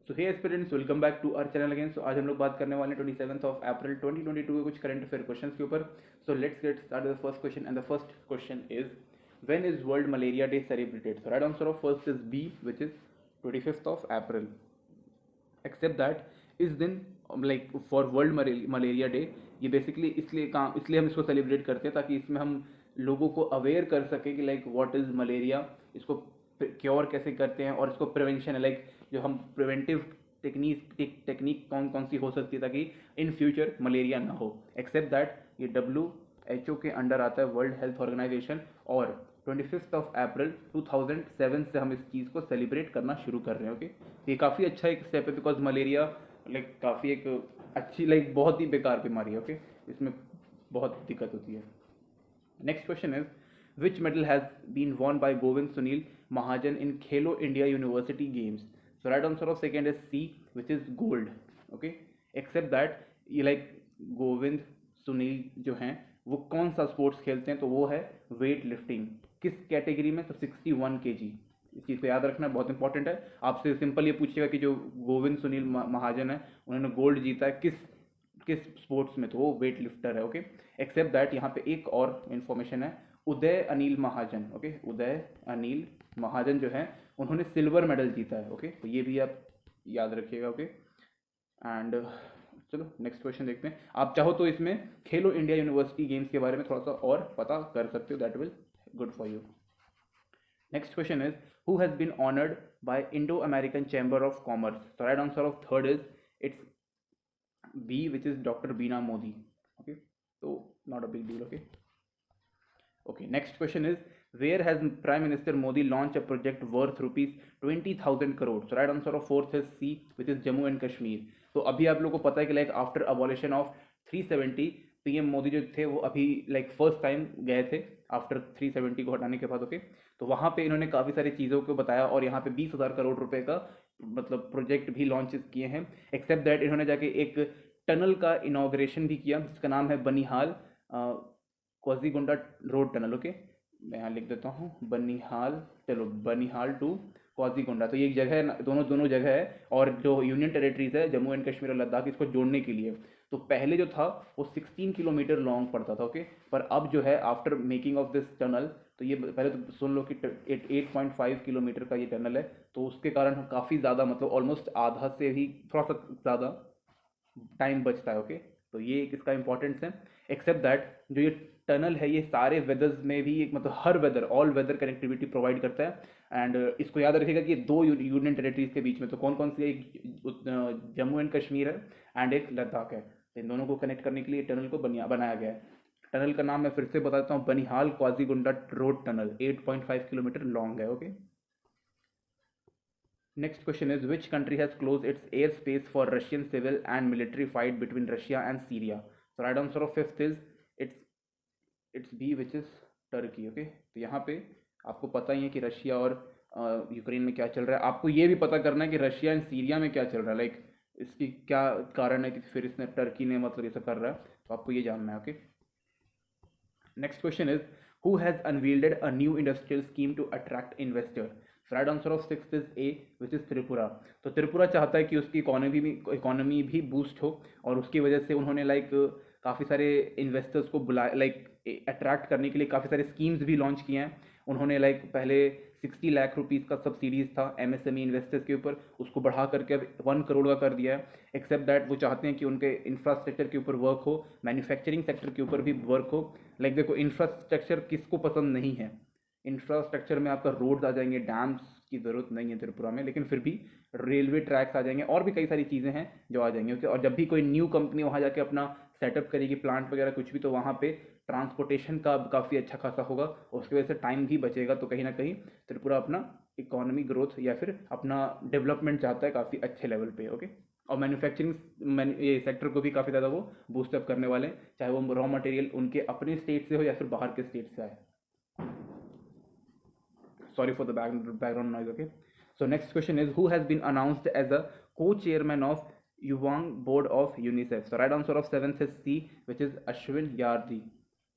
So hey aspirants, welcome back to our channel again. So आज हम लोग बात करने वाले हैं 27 अप्रैल 2022 के कुछ करंट अफेयर क्वेश्चंस के ऊपर। So let's get start with the first question and the first question is when is world malaria day celebrated? So right answer of first is B which is 25th April. Except that इस दिन like for world malaria day, ये basically इसलिए हम इसको celebrate करते हैं ताकि इसमें हम लोगों को अवेयर कर सकें कि लाइक व्हाट इज़ मलेरिया, इसको क्योर कैसे करते हैं और इसको प्रिवेंशन है लाइक जो हम प्रिवेंटिव टेक्निक कौन कौन सी हो सकती है ताकि इन फ्यूचर मलेरिया ना हो। एक्सेप्ट दैट ये WHO के अंडर आता है, वर्ल्ड हेल्थ ऑर्गेनाइजेशन, और 25th अप्रैल 2007 से हम इस चीज़ को सेलिब्रेट करना शुरू कर रहे हैं। ओके, ये काफ़ी अच्छा एक स्टेप है बिकॉज मलेरिया लाइक काफ़ी एक अच्छी लाइक बहुत ही बेकार बीमारी है। ओके, इसमें बहुत दिक्कत होती है। Next question is which medal has been won by Govind Sunil Mahajan in Khelo India university games? So right answer of second is C which is gold. Okay, except that ये लाइक गोविंद सुनील जो हैं वो कौन सा स्पोर्ट्स खेलते हैं, तो वो है वेट लिफ्टिंग। किस कैटेगरी में? तो 61 kg। इस चीज़ को याद रखना बहुत इंपॉर्टेंट है। आपसे सिंपल ये पूछेगा कि जो गोविंद सुनील महाजन है उन्होंने गोल्ड जीता है किस किस स्पोर्ट्स में, तो वो वेट लिफ्टर है। ओके, एक्सेप्ट दैट यहाँ पे एक और इन्फॉर्मेशन है, उदय अनिल महाजन। ओके, उदय अनिल महाजन जो है उन्होंने सिल्वर मेडल जीता है। ओके, तो ये भी आप याद रखिएगा। ओके, एंड चलो नेक्स्ट क्वेश्चन देखते हैं। आप चाहो तो इसमें खेलो इंडिया यूनिवर्सिटी गेम्स के बारे में थोड़ा सा और पता कर सकते हो, that will good for you. Next question is who has been honoured by Indo American chamber of commerce? So right answer of third is it's B which is doctor Beena Modi. Okay, तो not a big deal. Okay, okay, next question is where has Prime Minister Modi launched a project worth rupees 20,000 crore? So right answer of fourth is C which is Jammu and Kashmir. तो अभी आप लोगों को पता है कि like after abolition of 370 PM Modi जो थे वो अभी लाइक फर्स्ट टाइम गए थे आफ्टर 370 को हटाने के बाद। ओके, तो वहाँ पे इन्होंने काफ़ी सारी चीज़ों को बताया और यहाँ पे 20,000 करोड़ रुपए का मतलब प्रोजेक्ट भी लॉन्च किए हैं। एक्सेप्ट दैट इन्होंने जाके एक टनल का इनाग्रेशन भी किया जिसका नाम है Banihal Qazigund road tunnel. Okay, मैं यहाँ लिख देता हूँ बनिहाल, चलो बनिहाल टू कोजीगुंडा। तो ये एक जगह है, दोनों जगह है, और जो यूनियन टेरिटरीज है जम्मू एंड कश्मीर और लद्दाख, इसको जोड़ने के लिए। तो पहले जो था वो 16 किलोमीटर लॉन्ग पड़ता था। ओके, पर अब जो है after making of this tunnel, तो ये पहले तो सुन लो कि 8.5 किलोमीटर का ये टनल है, तो उसके कारण काफ़ी ज़्यादा मतलब ऑलमोस्ट आधा से भी थोड़ा सा ज़्यादा टाइम बचता है। ओके, तो ये एक इसका इंपॉर्टेंस है। एक्सेप्ट दैट जो ये टनल है ये सारे वेदर्स में भी एक मतलब हर weather all weather connectivity provide करता है। एंड इसको याद रखिएगा कि दो यूनियन टेरिटरीज के बीच में, तो कौन कौन सी है, एक जम्मू एंड कश्मीर है एंड एक लद्दाख है। तो इन दोनों को कनेक्ट करने के लिए टनल को बनाया गया है। टनल का नाम मैं फिर से बताता हूँ, Banihal Qazigund road tunnel, 8.5 kilometre long है। Okay, next question is which country has closed its airspace for Russian civil and military fight between Russia and Syria? So right answer of fifth is it's B which is Turkey. Okay, तो यहाँ पे आपको पता ही है कि Russia और Ukraine में क्या चल रहा है। आपको ये भी पता करना है कि रशिया एंड सीरिया में क्या चल रहा है, लाइक इसकी क्या कारण है कि फिर इसने टर्की ने मतलब ये सब कर रहा है, तो आपको ये जानना है। Okay, next question is who has unveiled a new industrial scheme to attract investor? Right answer of six is A which is Tripura. तो त्रिपुरा चाहता है कि उसकी इकोनॉमी भी बूस्ट हो, और उसकी वजह से उन्होंने लाइक काफ़ी सारे इन्वेस्टर्स को बुला लाइक अट्रैक्ट करने के लिए काफ़ी सारे स्कीम्स भी लॉन्च किए हैं। उन्होंने लाइक पहले 60 लाख रुपीज़ का सब्सिडीज़ था MSME इन्वेस्टर्स के ऊपर, उसको बढ़ा करके अब 1 करोड़ का कर दिया है। एक्सेप्ट दैट वो चाहते हैं कि उनके इंफ्रास्ट्रक्चर के ऊपर वर्क हो, मैन्युफैक्चरिंग सेक्टर के ऊपर भी वर्क हो। लाइक देखो इंफ्रास्ट्रक्चर किसको पसंद नहीं है, इंफ्रास्ट्रक्चर में आपका रोड्स आ जाएंगे, डैम्स की ज़रूरत नहीं है त्रिपुरा में, लेकिन फिर भी रेलवे ट्रैक्स आ जाएंगे और भी कई सारी चीज़ें हैं जो आ जाएंगी। ओके, और जब भी कोई न्यू कंपनी वहाँ जाके अपना सेटअप करेगी, प्लांट वगैरह कुछ भी, तो वहाँ पे ट्रांसपोर्टेशन का काफ़ी अच्छा खासा होगा, उसकी वजह से टाइम भी बचेगा। तो कहीं ना कहीं त्रिपुरा अपना इकोनॉमी ग्रोथ या फिर अपना डेवलपमेंट चाहता है काफ़ी अच्छे लेवल पे। ओके, और मैन्युफैक्चरिंग ये सेक्टर को भी काफ़ी ज़्यादा वो बूस्टअप करने वाले हैं, चाहे वो रॉ मटेरियल उनके अपने स्टेट से हो या फिर बाहर के स्टेट से आए। Sorry for the background noise. Okay, so next question is who has been announced as a co-chairman of Yuwang board of UNICEF? So right answer of seventh is C which is Ashwin Yardi.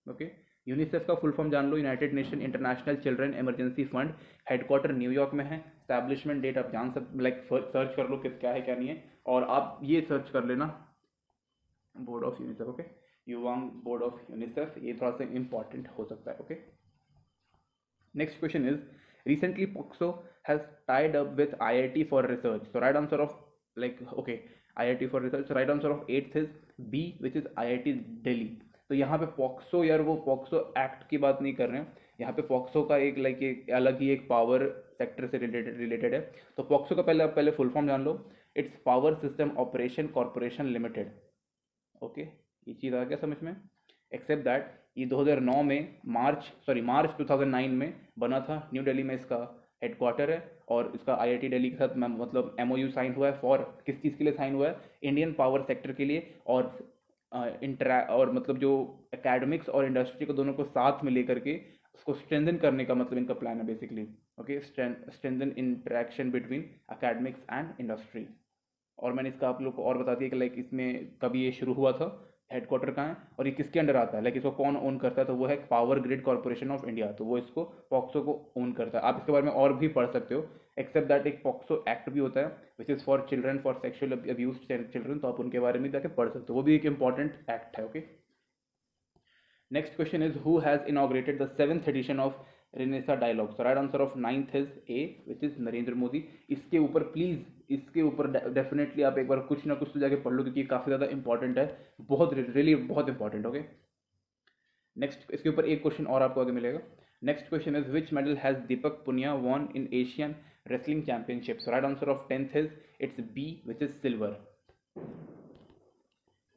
Okay, UNICEF का full form जान लो, United Nation International Children Emergency Fund, headquarter New York में है, establishment date आप जान सकते, like search कर लो कि क्या है क्या नहीं है, और आप ये सर्च कर लेना बोर्ड ऑफ यूनिसेफ, ओके, युवांग बोर्ड ऑफ यूनिसेफ, ये थोड़ा सा इंपॉर्टेंट हो सकता है, okay. Next question is recently POCSO has tied up with IIT for research. So right answer of, like, okay, IIT for research. So right answer of 8th is B, which is IIT Delhi. तो यहाँ पे POCSO, यार वो POCSO act की बात नहीं कर रहे हैं यहाँ पे। पॉक्सो का एक लाइक एक अलग ही एक पावर सेक्टर से रिलेटेड है। तो पॉक्सो का पहले फुल फॉर्म जान लो, it's Power System Operation Corporation Limited, okay. ये चीज़ आ गया समझ में। एक्सेप्ट दैट ये 2009 में मार्च 2009 में बना था, न्यू दिल्ली में इसका हेडक्वार्टर है, और इसका आईआईटी दिल्ली के साथ मतलब एमओयू साइन हुआ है फॉर किस चीज़ के लिए साइन हुआ है, इंडियन पावर सेक्टर के लिए, और मतलब जो एकेडमिक्स और इंडस्ट्री को दोनों को साथ में लेकर के उसको स्ट्रेंथन करने का मतलब इनका प्लान है basically, okay. Strengthen interaction between academics and industry. और मैंने इसका आप लोग को और बता दिया कि लाइक इसमें कभी ये शुरू हुआ था, हेडक्वार्टर कहाँ है, और ये किसके अंडर आता है, लाइक इसको कौन ओन करता है, तो वो है power grid corporation of India, तो वो इसको पॉक्सो को ओन करता है। आप इसके बारे में और भी पढ़ सकते हो। एक्सेप्ट दैट एक पॉक्सो एक्ट भी होता है which is for children, for sexual abuse children, तो आप उनके बारे में जाके पढ़ सकते हो, वो भी एक इंपॉर्टेंट एक्ट है, okay. Next question is who has inaugurated the 7th edition of Renaissance dialogue. So right answer of 9th is A, which is Narendra Modi. इसके ऊपर प्लीज़, इसके ऊपर डेफिनेटली आप एक बार कुछ ना कुछ तो जाके पढ़ लो, क्योंकि काफ़ी ज़्यादा इंपॉर्टेंट है, बहुत रियली बहुत इंपॉर्टेंट, ओके। नेक्स्ट इसके ऊपर एक क्वेश्चन और आपको आगे मिलेगा। Next question is which medal has Deepak Punia won in Asian wrestling championship. So right answer of 10th is it's B, which is silver.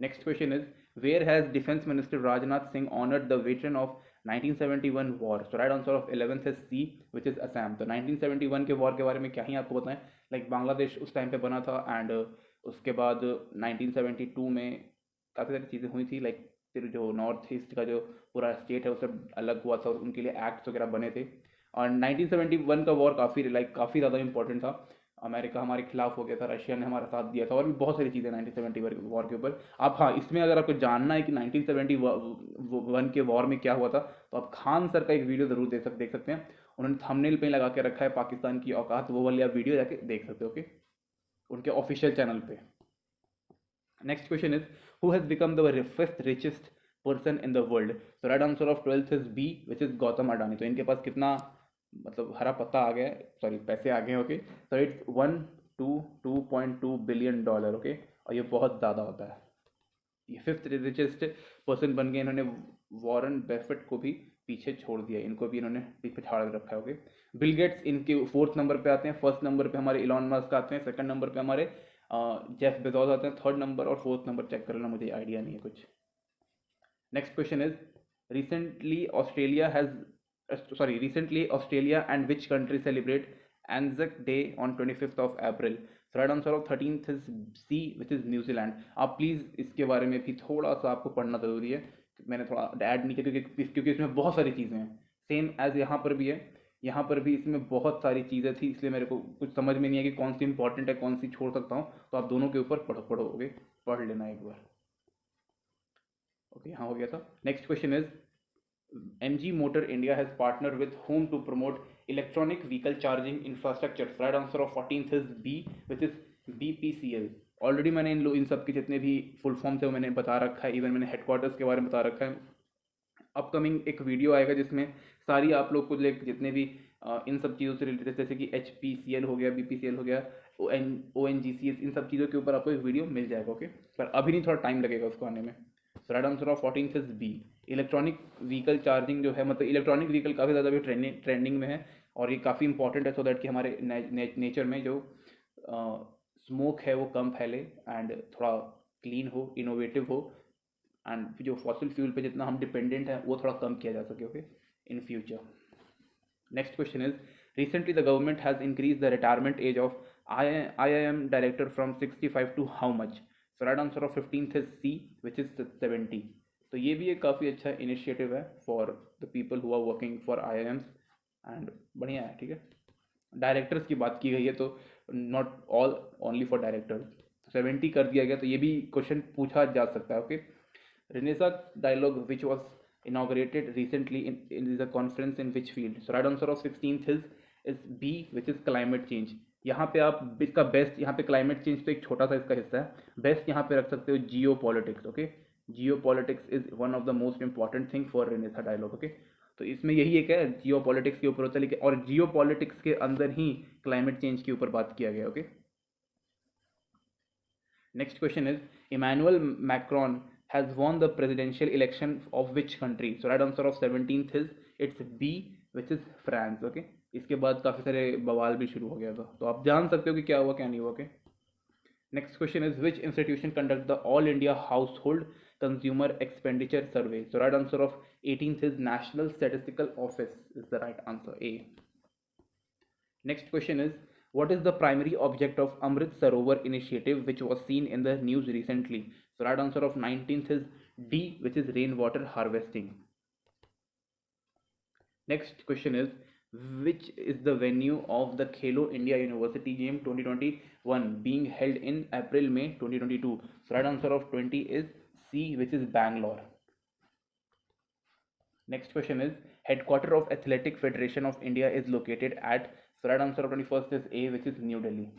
Next question is where has Defense Minister Rajnath Singh honored the veteran of 1971 war? So right answer of 11th is C, which is Assam. तो 1971 के war के बारे में क्या ही आपको बताएं, like Bangladesh उस time पे बना था, एंड उसके बाद 1972 में काफ़ी सारी चीज़ें हुई थी, लाइक फिर जो नॉर्थ ईस्ट का जो पूरा स्टेट है वो सब अलग हुआ था, और उनके लिए एक्ट्स वगैरह बने थे। और 1971 का वॉर काफ़ी ज़्यादा इंपॉर्टेंट था। अमेरिका हमारे खिलाफ हो गया था, रशिया ने हमारा साथ दिया था, और भी बहुत सारी चीज़ें 1970 वॉर के ऊपर। आप हाँ, इसमें अगर आपको जानना है कि 1971 के वॉर में क्या हुआ था, तो आप खान सर का एक वीडियो ज़रूर देख सकते हैं। उन्होंने थंबनेल पे लगा के रखा है पाकिस्तान की औकात, वो वाली आप वीडियो जाके देख सकते हो, ओके, उनके ऑफिशियल चैनल पे। Next question is who has become the 5th richest person in the world। So right answer of 12th is B, which is Gautam Adani. तो इनके पास कितना मतलब हरा पत्ता आ गया, सॉरी पैसे आ गए, ओके। तो इट्स 2.2 बिलियन डॉलर, ओके, और ये बहुत ज़्यादा होता है। ये 5th richest पर्सन बन गए। इन्होंने वॉरेन बफेट को भी पीछे छोड़ दिया, इनको भी इन्होंने पीछे छाड़ रखा है, ओके। बिल गेट्स इनके 4th नंबर पे आते हैं, 1st नंबर पे हमारे इलॉन मस्क आते हैं, 2nd नंबर पे हमारे जेफ बेजोस आते हैं, 3rd नंबर और 4th नंबर चेक कर लेना, मुझे आइडिया नहीं है कुछ। Next question is recently Australia and which country celebrate Anzac day on 25th of April। So right answer of 13th is C, which is New Zealand. आप please इसके बारे में भी थोड़ा सा आपको पढ़ना ज़रूरी है, मैंने थोड़ा ऐड नहीं किया क्योंकि इसमें बहुत सारी चीज़ें हैं, सेम एज यहाँ पर भी है, यहाँ पर भी इसमें बहुत सारी चीज़ें थी, इसलिए मेरे को कुछ समझ में नहीं है कि कौन सी इंपॉर्टेंट है कौन सी छोड़ सकता हूँ, तो आप दोनों के ऊपर पढ़ोगे, पढ़ लेना एक बार, ओके। यहाँ हो गया था। Next question is MG Motor India has partnered with whom to promote electronic vehicle charging infrastructure। Right answer of 14th is B, which is BPCL। Already मैंने इन सब के जितने भी फुल फॉर्म थे वो मैंने बता रखा है, इवन मैंने हेडक्वार्टर्स के बारे में बता रखा है। अपकमिंग एक वीडियो आएगा जिसमें सारी आप लोग को जितने भी इन सब चीज़ों से रिलेटेड, जैसे कि HPCL हो गया, BPCL हो गया, ONGC, इन सब चीज़ों के ऊपर आपको एक वीडियो मिल जाएगा, ओके। पर अभी नहीं, थोड़ा टाइम लगेगा उसको आने में। So right answer of 14th is B. Electronic vehicle charging जो है, मतलब इलेक्ट्रॉनिक व्हीकल काफ़ी ज़्यादा भी ट्रेंडिंग में है, और ये काफ़ी इंपॉर्टेंट है, सो दैट कि हमारे नेचर में जो स्मोक है वो कम फैले एंड थोड़ा क्लीन हो, इनोवेटिव हो, एंड जो फॉसिल फ्यूल पे जितना हम डिपेंडेंट है वो थोड़ा कम किया जा सके, okay, in future. Next question is recently the government has increase the retirement age of IIM director from 65 to how much. So right answer of 15th is C, which is 70। तो ये भी एक काफ़ी अच्छा इनिशिएटिव है for the people who are working for IIMs, and बढ़िया है, ठीक है। डायरेक्टर्स की बात की गई है, तो not all only for directors, 70 कर दिया गया, तो ये भी क्वेश्चन पूछा जा सकता है, okay. Renaissance dialogue which was inaugurated recently in the conference in which field। So right answer of 16th is is B which is climate change. यहाँ पे आप इसका बेस्ट, यहाँ पे क्लाइमेट चेंज तो एक छोटा सा इसका हिस्सा है, बेस्ट यहाँ पे रख सकते हो geopolitics. Okay, geopolitics is one of the most important thing for Renaissance dialogue. Okay, तो इसमें यही एक है, जियो पॉलिटिक्स के ऊपर होता है, लेकिन और जियो पॉलिटिक्स के अंदर ही क्लाइमेट चेंज के ऊपर बात किया गया। Okay, next question is Emmanuel Macron has won the presidential election of which country? So right answer of 17th is it's B which is France. Okay, इसके बाद काफ़ी सारे बवाल भी शुरू हो गया था, तो आप जान सकते हो कि क्या हुआ क्या नहीं हुआ। Okay, next question is which institution conduct the All India Household Consumer Expenditure Survey? So right answer of 18th is National Statistical Office is the right answer, A. Next question is what is the primary object of Amrit Sarovar initiative which was seen in the news recently? So right answer of 19th is D which is rainwater harvesting. Next question is which is the venue of the Khelo India University Game 2021 being held in April May 2022? So right answer of 20 is C which is Bangalore. Next question is headquarter of Athletic Federation of India is located at, so right answer of 21st is A which is New Delhi.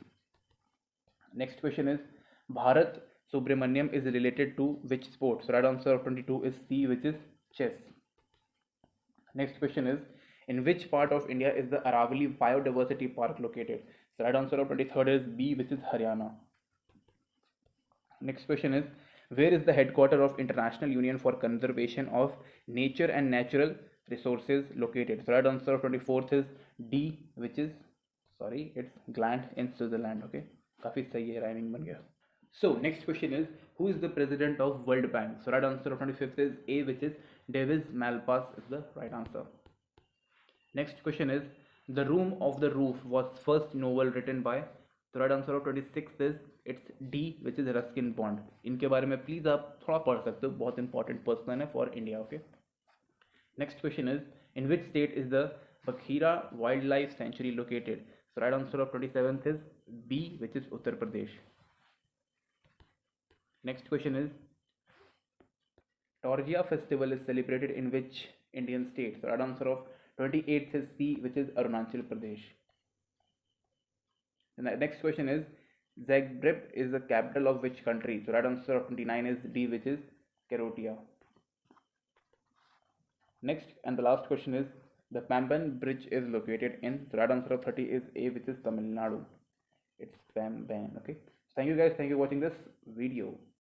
Next question is Bharat Subramaniam is related to which sport? So right answer of 22 is C which is chess. Next question is in which part of India is the Aravali Biodiversity Park located? So right answer of 23rd is B which is Haryana. Next question is where is the headquarter of International Union for Conservation of Nature and Natural Resources located? So right answer of 24th is D which is, sorry, it's Gland in Switzerland. Okay, काफी सही है, rhyming बन गया. So next question is who is the president of World Bank? So right answer of 25th is A which is Davis Malpass is the right answer. Next question is the Room of the Roof was first novel written by, तो right answer of 26 is it's D which is Ruskin bond. इनके बारे में please आप थोड़ा पढ़ सकते हो, बहुत इंपॉर्टेंट पर्सन है for India. Okay, next question is in which state is the Bakhira wildlife sanctuary located? So right answer of 27th is B which is Uttar Pradesh. Next question is Torgya festival is celebrated in which Indian state? So right answer of 28th is C which is Arunachal Pradesh. And the next question is Zagreb is the capital of which country? So right answer of 29 is D which is Croatia. Next and the last question is the Pamban bridge is located in, so right answer of 30 is A which is Tamil Nadu. It's Pamban. Okay, thank you guys, thank you for watching this video.